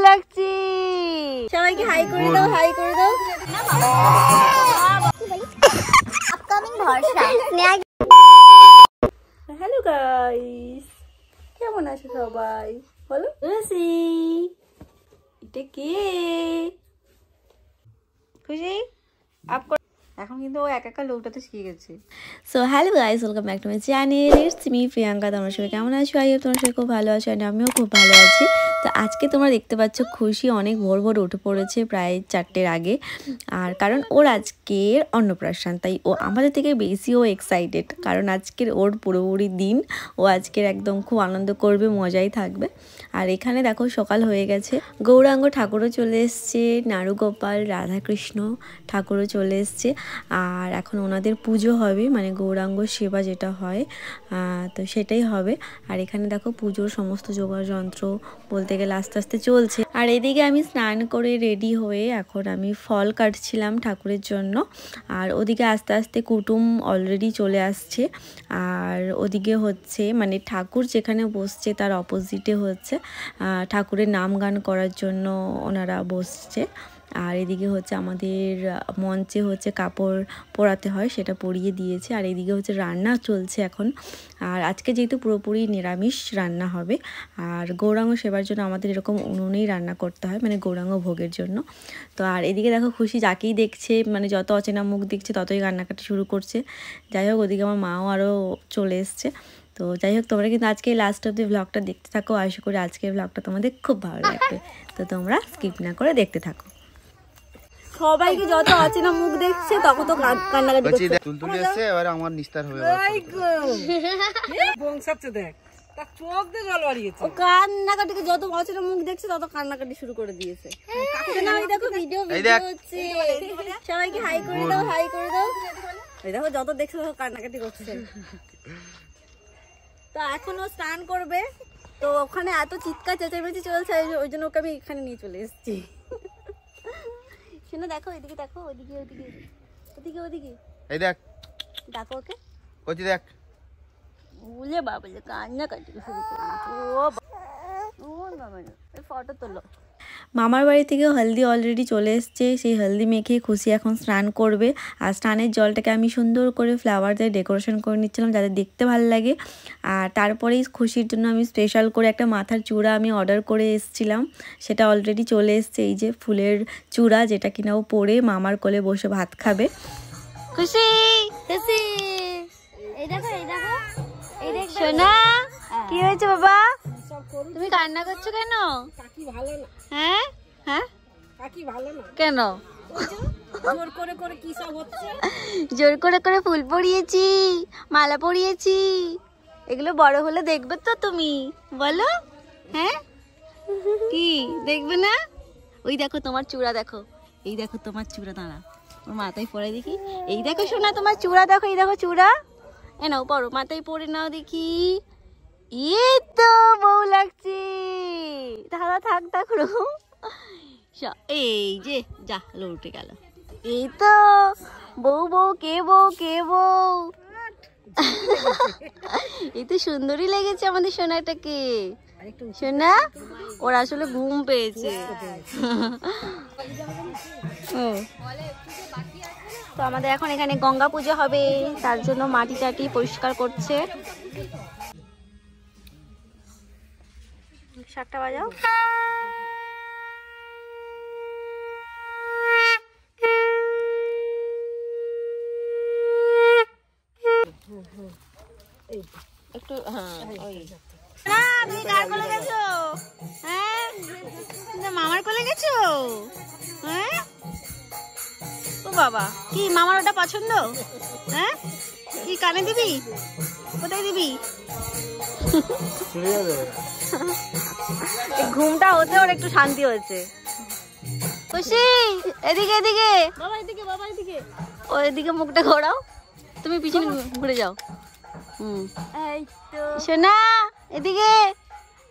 লাগছে। সবাইকে হাই করে দাও, হাই করে দাও। হ্যালো গাইস, কেমন আছো সবাই? বলো খুশি, এটা কে? খুশি এখন কিন্তু ও একা একা লোকটাতে শিখে গেছে। So hello guys, welcome back to my channel. It's me Priyanka. তোমরা সবাই কেমন আছো? আই হোপ তোমরা সবাই খুব ভালো আছো, অ্যান্ড আমিও খুব ভালো আছি। তো আজকে তোমরা দেখতে পাচ্ছ খুশি অনেক ভোর ভোর উঠে পড়েছে, প্রায় 4টের আগে। আর কারণ ওর আজকের অন্নপ্রাশন, তাই ও আমাদের থেকে বেশি ও এক্সাইটেড, কারণ আজকের ওর পুরোপুরি দিন। ও আজকের একদম খুব আনন্দ করবে, মজাই থাকবে। আর এখানে দেখো সকাল হয়ে গেছে, গৌরাঙ্গ ঠাকুরও চলে এসছে, নারুগোপাল, রাধাকৃষ্ণ ঠাকুরও চলে এসছে। আর এখন ওনাদের পুজো হবে, মানে গৌরাঙ্গ সেবা যেটা হয়, তো সেটাই হবে। আর এখানে দেখো পুজোর সমস্ত জোগাড় যন্ত্র বলতে গেলে আস্তে আস্তে চলছে। আর এদিকে আমি স্নান করে রেডি হয়ে এখন আমি ফল কাটছিলাম ঠাকুরের জন্য। আর ওদিকে আস্তে আস্তে কুটুম অলরেডি চলে আসছে। আর ওদিকে হচ্ছে মানে ঠাকুর যেখানে বসছে তার অপোজিটে হচ্ছে ঠাকুরের নাম গান করার জন্য ওনারা বসছে। আর এদিকে হচ্ছে আমাদের মঞ্চে হচ্ছে কাপড় পরাতে হয়, সেটা পরিয়ে দিয়েছে। আর এদিকে হচ্ছে রান্না চলছে এখন। আর আজকে যেহেতু পুরোপুরি নিরামিষ রান্না হবে, আর গৌরাঙ্গ সেবার জন্য আমাদের এরকম উনুনেই রান্না করতে হয়, মানে গৌরাঙ্গ ভোগের জন্য। তো আর এদিকে দেখো খুশি যাকেই দেখছে, মানে যত অচেনা মুখ দেখছে ততই কান্নাকাটি শুরু করছে। যাই হোক, ওদিকে আমার মাও আরও চলে এসছে। তো যাই হোক, তোমরা কিন্তু আজকে লাস্ট অব দি ভ্লগটা দেখতে থাকো। আশা করি আজকের ভ্লগটা তোমাদের খুব ভালো লাগবে। তো তোমরা স্কিপ না করে দেখতে থাকো। সবাইকে যত অচেনা মুখ দেখছে তখন তো কান্নাকাটি করছে। তুলতুলি এসেছে, এবারে আমার নিস্তার হবে। এই গো বংশাচ্ছে দেখ, তার চোখ দিয়ে জল বাড়িয়েছে। ও কান্নাকাটি, যত অচেনা মুখ দেখছে তত কান্নাকাটি শুরু করে দিয়েছে। না ওই দেখো ভিডিও হচ্ছে, সবাইকে হাই করে দাও, হাই করে দাও। এই দেখো যত দেখছে তত কান্নাকাটি করছে। তো এখনো স্নান করবে, তো ওখানে এত চিৎকার চেঁচামেচি চলছে, ওই জন্য ওকে আমি এখানে নিয়ে চলে এসেছি। শুনো, দেখো এদিকে, দেখো ওইদিকে, ওইদিকে ওদিকে ওদিকে, এই দেখ, দেখো ওকে কচি দেখ। বলে বাবলে কান্না কাটি শুরু করেছে। ও বাবা, ফটো তোলো। মামার বাড়ি থেকে হলদি অলরেডি চলে এসছে, সেই হলদি মেখে খুশি এখন স্নান করবে। আর স্নানের জলটাকে আমি সুন্দর করে ফ্লাওয়ার দিয়ে ডেকোরেশন করে নিচ্ছিলাম যাতে দেখতে ভালো লাগে। আর তারপরেই খুশির জন্য আমি স্পেশাল করে একটা মাথার চূড়া আমি অর্ডার করে এসেছিলাম, সেটা অলরেডি চলে এসছে। এই যে ফুলের চূড়া, যেটা কিনা ও পরে মামার কোলে বসে ভাত খাবে। খুশি খুশি, এই দেখো, এই দেখো, এই দেখ সোনা, কি হয়েছে বাবা? তুমি কান্না করছো কেন? কাকি ভালো না। হ্যাঁ হ্যাঁ, কাকি ভালো না কেন? জোর করে করে কি সব হচ্ছে? জোর করে করে ফুল পরিয়েছি, মালা পরিয়েছি। এগুলো বড় হলে দেখবে তো তুমি, বলো? হ্যাঁ, কি দেখবে না? ওই দেখো তোমার চূড়া, দেখো, এই দেখো তোমার চূড়া, দাঁড়া ওর মাথায় পরে দেখি। এই দেখো শোনা, তোমার চূড়া দেখো, এই দেখো চূড়া, এ নাও পরো, মাথায় পরে নাও দেখি। এই তো বউ লাগছে, দাদা থাক থাকো। এই যে যা লো উঠে গেল। এই তো বউ, বউ কে, বউ কে, বউ। এই তো সুন্দরী লেগেছে আমাদের সোনাটাকে। সোনা, ওর আসলে ঘুম পেয়েছে। তো আমাদের এখন এখানে গঙ্গা পুজো হবে, তার জন্য মাটি টাটি পরিষ্কার করছে। 7টা বাজাও। একটু তুমি কার কোলে গেছো? হ্যাঁ, মামার কোলে গেছো? হ্যাঁ, ও বাবা, কি মামার ওটা পছন্দ? হ্যাঁ, কি কানে দিবি? কোথায় দিবি? ঘুমটা হতে ওর একটু শান্তি হয়েছে। খুশি এদিকে, এদিকে বাবা, এদিকে বাবা, এদিকে, ও এদিকে মুখটা ঘোরাও, তুমি পিছনে ঘুরে যাও। এই তো সোনা, এদিকে,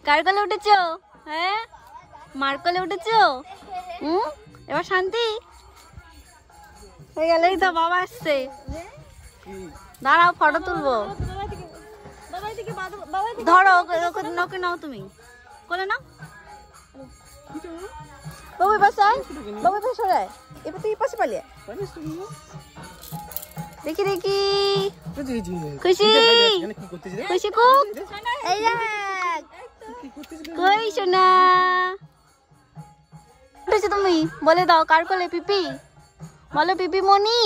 কার কোলে উঠেছো? হ্যাঁ, মার কোলে উঠেছো? এবার শান্তি হয়ে গেল। এই তো বাবা আসছে, দাঁড়াও ফটো তুলবো। ধরো ওকে নাও, তুমি কোলে নাও। বাবু এপাশে আয়, বাবু এপাশে সরায়, এবার তুই এপাশে পালিয়ে দেখি দেখি। খুশি খুশি খুব, এই দেখ কই সোনা উঠেছো তুমি, বলে দাও কার কোলে পিপি, বলো পিপি মনি।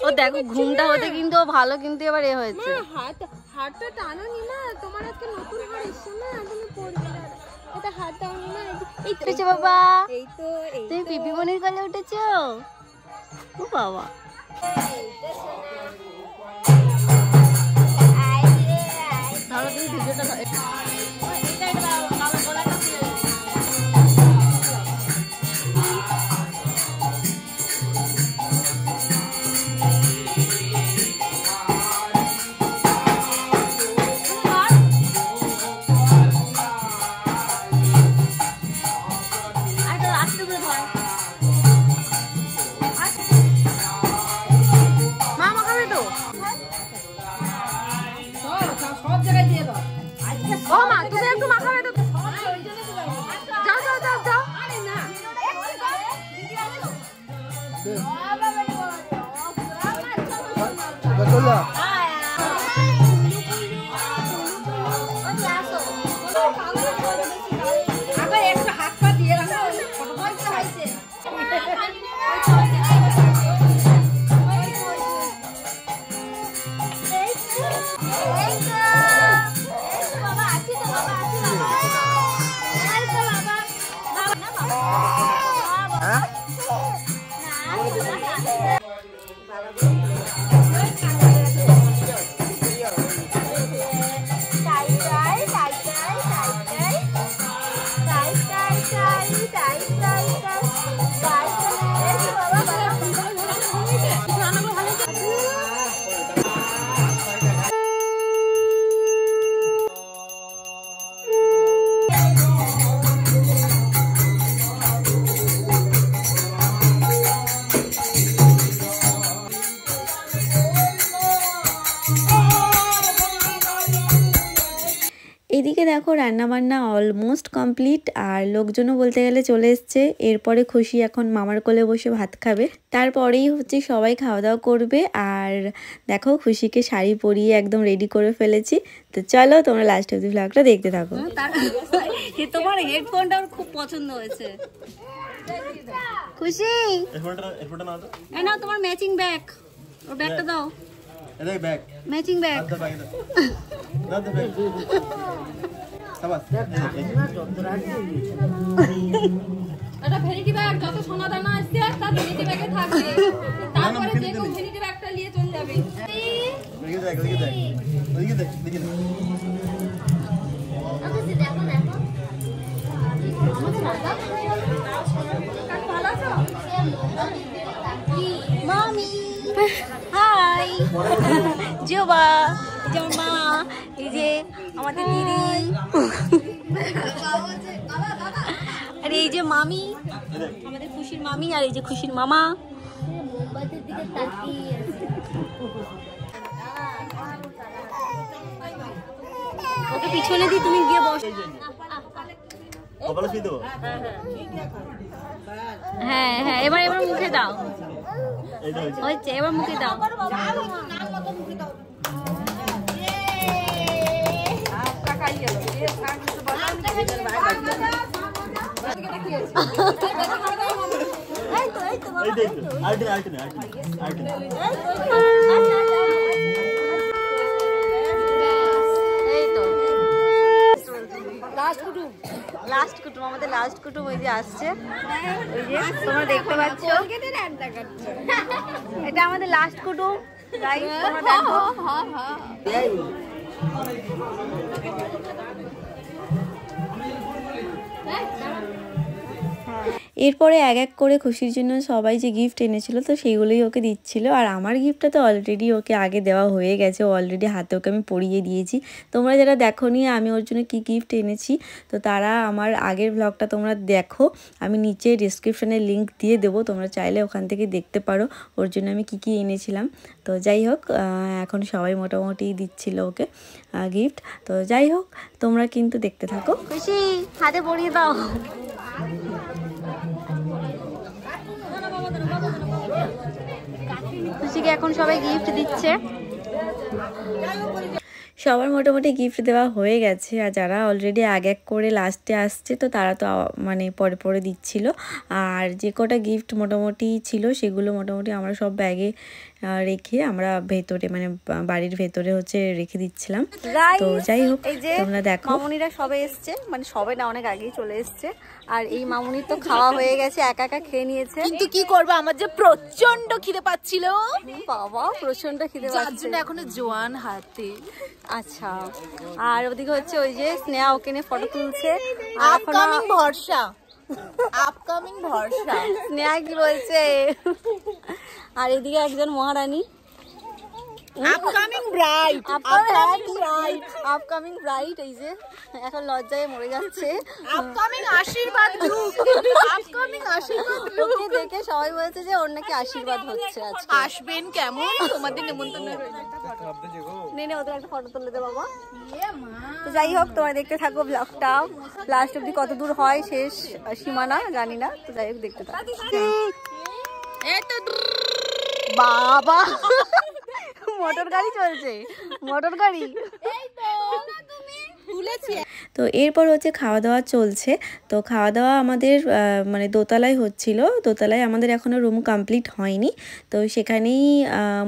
ও দেখো ঘুমটা হতে কিন্তু ভালো, কিন্তু এবার এ হয়েছে। হাতটা টানো নি মা, তোমার আজকে নতুন হাড় এসছে না, তুমি পড়বে না, এটা হাত দাও নি মা। এই তো উঠেছো বাবা, এই তো তুমি পিপি মনির কোলে উঠেছো। ও বাবা ধরো তুমি ভিডিওটা সব জায়গায় দিয়ে দাও। ও মা তুমি একটু মাখাবে তো। যাও যাও যাও যাও। আগে একটু হাত পা দিয়ে রাখো। এদিকে দেখো রান্নাবান্না অলমোস্ট কমপ্লিট, আর লোকজনও বলতে গেলে চলে এসছে। এরপরে খুশি এখন মামার কোলে বসে ভাত খাবে, তারপরেই হচ্ছে সবাই খাওয়া দাওয়া করবে। আর দেখো খুশিকে শাড়ি পরিয়ে একদম রেডি করে ফেলেছি। তো চলো তোমরা লাস্ট অবধি ব্লগটা দেখতে থাকো। তোমার হেডফোনটা খুব পছন্দ হয়েছে। খুশি এই নাও তোমার ম্যাচিং ব্যাগ, ওর ব্যাগটা দাও। এদিকে ব্যাগ ম্যাচিং ব্যাগ। দাও ব্যাগ দাও ব্যাগ সাবাস। এটা ভ্যানিটি ব্যাগ, যত সোনা দানা আসছে তার ভ্যানিটি ব্যাগে থাকবে, তারপরে যে কেউ ভ্যানিটি ব্যাগটা নিয়ে চলে যাবে। ওদিকে দেখ ওদিকে দেখ ওদিকে দেখ ওদিকে দেখ। দেখো দেখো মামি হাই জোবা, এই যে আমার মা, এই যে আমাদের দিদি, আর এই যে মামি আমাদের খুশির মামি, আর এই যে খুশির মামা। ওকে পিছনে দিয়ে তুমি গিয়ে বস। হ্যাঁ হ্যাঁ এবার এবার মুখে দাও, হচ্ছে এবার মুখে দাও। লাস্ট কুটুম আমাদের, লাস্ট কুটুম ওই যে আসছে, ওই যে তোমরা দেখতে পাচ্ছ, এটা আমাদের লাস্ট কুটুম। গাইস তোমরা দেখো, এরপরে এক এক করে খুশির জন্য সবাই যে গিফট এনেছিল তো সেইগুলোই ওকে দিচ্ছিল। আর আমার গিফটটা তো অলরেডি ওকে আগে দেওয়া হয়ে গেছে, অলরেডি হাতে ওকে আমি পরিয়ে দিয়েছি। তোমরা যারা দেখোনি আমি ওর জন্য কি গিফট এনেছি তো তারা আমার আগের ব্লগটা তোমরা দেখো, আমি নিচে ডিসক্রিপশনে লিংক দিয়ে দেবো, তোমরা চাইলে ওখান থেকে দেখতে পারো ওর জন্য আমি কি কি এনেছিলাম। তো যাই হোক এখন সবাই মোটামুটি দিচ্ছিল ওকে গিফট। তো যাই হোক তোমরা কিন্তু দেখতে থাকো। খুশি হাতে পরিয়ে দাও। খুশিকে এখন সবাই গিফট দিচ্ছে। সবার মোটামুটি গিফট দেওয়া হয়ে গেছে, আর যারা অলরেডি এক এক করে লাস্টে আসছে তো তারা তো মানে পরে পরে দিচ্ছিল। আর যে কটা গিফট মোটামুটি ছিল সেগুলো মোটামুটি আমরা সব ব্যাগে রেখে আমরা ভেতরে মানে বাড়ির ভেতরে হচ্ছে রেখে দিচ্ছিলাম। তো যাই হোক তোমরা দেখো মামুনিরা সবে এসছে, মানে সবে না অনেক আগেই চলে এসছে। আর এই মামুনির তো খাওয়া হয়ে গেছে, একা একা খেয়ে নিয়েছে। কিন্তু কি করবো, আমার যে প্রচন্ড খিদে পাচ্ছিল বাবা, প্রচন্ড খিদে পাচ্ছে, এখনো জোয়ান হাতে। আচ্ছা, আর ওদিকে হচ্ছে ওই যে স্নেহা ওকে নিয়ে ফটো তুলছে। আপকামিং ভরসা, আপকামিং ভরসা। স্নেহা কি বলছে? আর এদিকে একজন মহারানী, আপকামিং ব্রাইড, আপকামিং ব্রাইড, এই যে এখন লজ্জায় মরে যাচ্ছে। আপকামিং আশীর্বাদ গ্রুপ, আপকামিং আশীর্বাদ গ্রুপ। ওকে দেখে সবাই বলছে যে ওর নাকি আশীর্বাদ হচ্ছে আজকে। আসবেন কেমন, তোমাদের নিমন্ত্রণ রইল। নে ওদের একটা ফটো তুলে দে বাবা। তো যাই হোক তোমরা দেখতে থাকো ব্লগটা, লাস্ট অব্দি কত দূর হয় শেষ সীমানা জানি না। তো যাই হোক দেখতে থাকো। বাবা মোটর গাড়ি চলছে, মোটর গাড়ি। তো এরপর হচ্ছে খাওয়া দাওয়া চলছে। তো খাওয়া দাওয়া আমাদের মানে দোতলায় হচ্ছিল, দোতলায় আমাদের এখনও রুম কমপ্লিট হয়নি, তো সেখানেই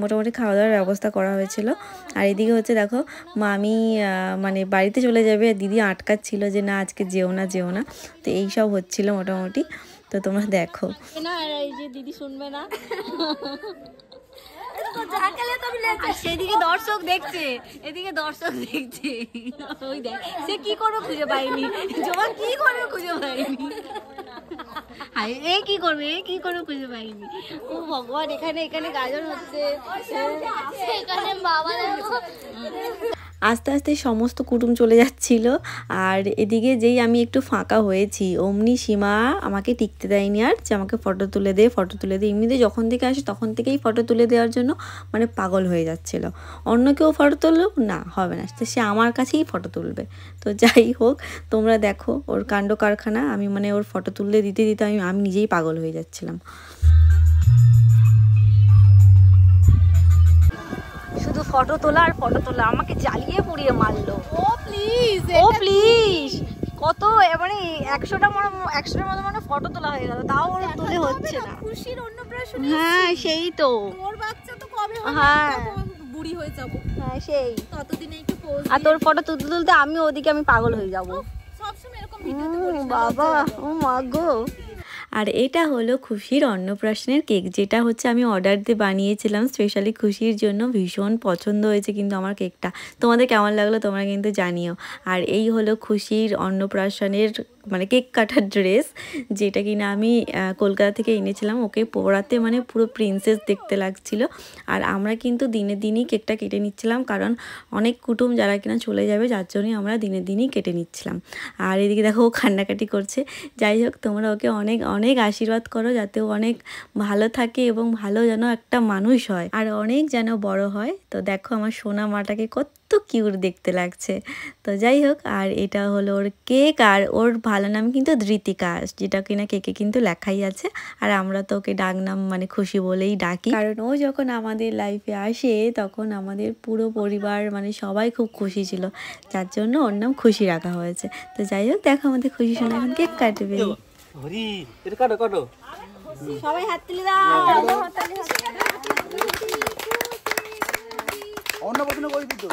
মোটামুটি খাওয়া দাওয়ার ব্যবস্থা করা হয়েছিল। আর এদিকে হচ্ছে দেখো মামি মানে বাড়িতে চলে যাবে, দিদি আটকাচ্ছিল যে না আজকে যেও না যেও না, তো এই সব হচ্ছিল মোটামুটি। তো তোমরা দেখো না, এই যে দিদি শুনবে না। সেদিকে দর্শক দেখছে, এদিকে দর্শক দেখছে, ওই দেখ সে কি করবে খুঁজে পাইনি, জমা কি করবে খুঁজে পাইনি, এ কি করবে, এ কি করবে খুঁজে পাইনি। ও ভগবান, এখানে এখানে গাজন হচ্ছে, এখানে বাবা। আস্তে আস্তে সমস্ত কুটুম চলে যাচ্ছিল। আর এদিকে যেই আমি একটু ফাঁকা হয়েছি অমনি সীমা আমাকে টিকতে দেয়নি, আর যে আমাকে ফটো তুলে দে, ফটো তুলে দে। এমনিতে যখন থেকে আসে তখন থেকেই ফটো তুলে দেওয়ার জন্য মানে পাগল হয়ে যাচ্ছিল। অন্য কেউ ফটো তুললো না, হবে না, সে আমার কাছেই ফটো তুলবে। তো যাই হোক তোমরা দেখো ওর কাণ্ড কারখানা। আমি মানে ওর ফটো তুলতে দিতে দিতে আমি নিজেই পাগল হয়ে যাচ্ছিলাম। শুধু ফটো তোলা আর ফটো তোলা, আমাকে জ্বালিয়ে পুড়িয়ে মারলো। ও প্লিজ, ও প্লিজ, কত মানে 100টার মতো মানে ফটো তোলা হয়ে গেল, তাও ওর তুলে হচ্ছে না। খুশির অন্নপ্রাশন। হ্যাঁ সেই তো, তোর বাচ্চা তো কবে হবে, হ্যাঁ বুড়ি হয়ে যাবো। হ্যাঁ সেই, ততদিনে একটু পোজ। আর তোর ফটো তুলতে তুলতে আমি ওদিকে আমি পাগল হয়ে যাবো। সবসময় এরকম ভিডিওতে বলিস না। বাবা, ও মা গো। আর এটা হলো খুশির অন্নপ্রাশনের কেক, যেটা হচ্ছে আমি অর্ডার দিয়ে বানিয়েছিলাম স্পেশালি খুশির জন্য। ভীষণ পছন্দ হয়েছে কিন্তু আমার কেকটা। তোমাদের কেমন লাগলো তোমরা কিন্তু জানিও। আর এই হলো খুশির অন্নপ্রাশনের মানে কেক কাটার ড্রেস, যেটা কিনা আমি কলকাতা থেকে এনেছিলাম। ওকে পরাতে মানে পুরো প্রিন্সেস দেখতে লাগছিল। আর আমরা কিন্তু দিনে দিনই কেকটা কেটে নিচ্ছিলাম, কারণ অনেক কুটুম যারা কিনা চলে যাবে, যার জন্যই আমরা দিনে দিনই কেটে নিচ্ছিলাম। আর এদিকে দেখো ও কান্নাকাটি করছে। যাই হোক তোমরা ওকে অনেক অনেক আশীর্বাদ করো, যাতে ও অনেক ভালো থাকে এবং ভালো যেন একটা মানুষ হয়, আর অনেক যেন বড় হয়। তো দেখো আমার সোনা মাটাকে কত কিউট দেখতে লাগছে। তো যাই হোক, আর এটা হলো ওর কেক। আর ওর ভালো নাম কিন্তু ধৃতিকা, যেটা কিনা কেকে কিন্তু লেখাই আছে। আর আমরা তো ওকে ডাক নাম মানে খুশি বলেই ডাকি, কারণ ও যখন আমাদের লাইফে আসে তখন আমাদের পুরো পরিবার মানে সবাই খুব খুশি ছিল, যার জন্য ওর নাম খুশি রাখা হয়েছে। তো যাই হোক দেখো আমাদের খুশি সোনা এখন কেক কাটবে। সবাই হাত তুলে দাও। অন্য প্রশ্ন করে দিত।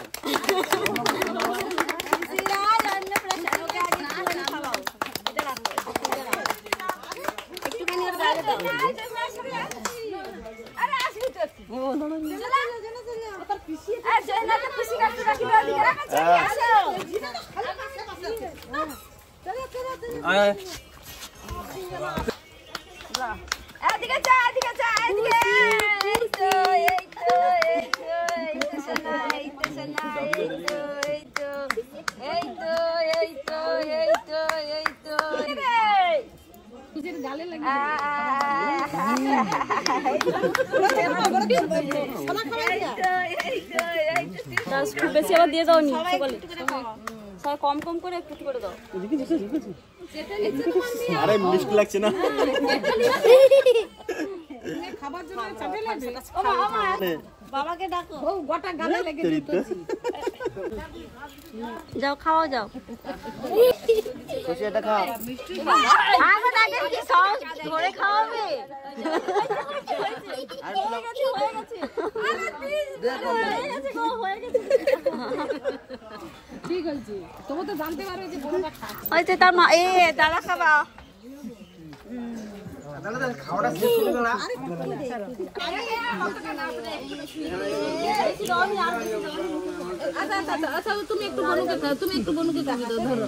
এদিকে যা, এদিকে যা, এদিকে। এই তো, এই তো, এই তো, এই তো সোনা, এই তো সোনা, এই তো, এই তো, এই তো, এই তো, এই তো, এই তো। তুই গালে লাগে খুব বেশি আবার দিয়ে দাও নি সবাই কম কম করে একটু করে দাও। আরে মিষ্টি লাগছে না খাবার জন্য চাপে লাগবে বাবাকে ডাকো। ও গোটা গালে লেগে যাও খাওয়া যাও। খুশি এটা খাও আমার আগে কি সব ধরে খাওয়াবে? ঠিক আছে তুমি তো জানতে পারবে যে বড়টা খা ওই তো তার মা এ দাঁড়া খাবা। খাওয়াটা শেষ করে দাও না আচ্ছা তুমি একটু বনুকে খাও তুমি একটু বনুকে খাবি দাও ধরো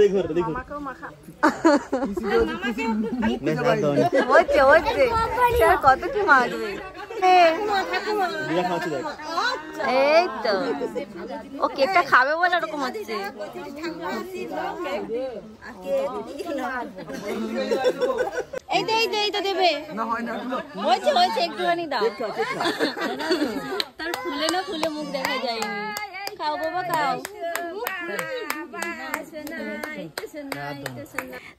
দেখো দেখো হচ্ছে হচ্ছে স্যার কত কি মারবে। দিয়া খাওয়াচ্ছি দেখ এই তো ও কেকটা খাবে বলে এরকম হচ্ছে। এই তো এই তো এই তো দেবে হয়েছে হয়েছে একটুখানি দাও। তার ফুলে না ফুলে মুখ দেখা যায়নি। খাও বাবা খাও।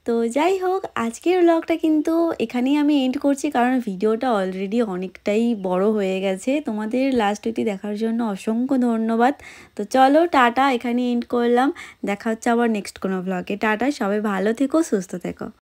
তো যাই হোক আজকের ব্লগটা কিন্তু এখানেই আমি এন্ড করছি, কারণ ভিডিওটা অলরেডি অনেকটাই বড় হয়ে গেছে। তোমাদের লাস্ট অবধি দেখার জন্য অসংখ্য ধন্যবাদ। তো চলো টাটা, এখানে এন্ড করলাম। দেখা হচ্ছে আবার নেক্সট কোনো ব্লগে। টাটা, সবাই ভালো থেকো, সুস্থ থেকো।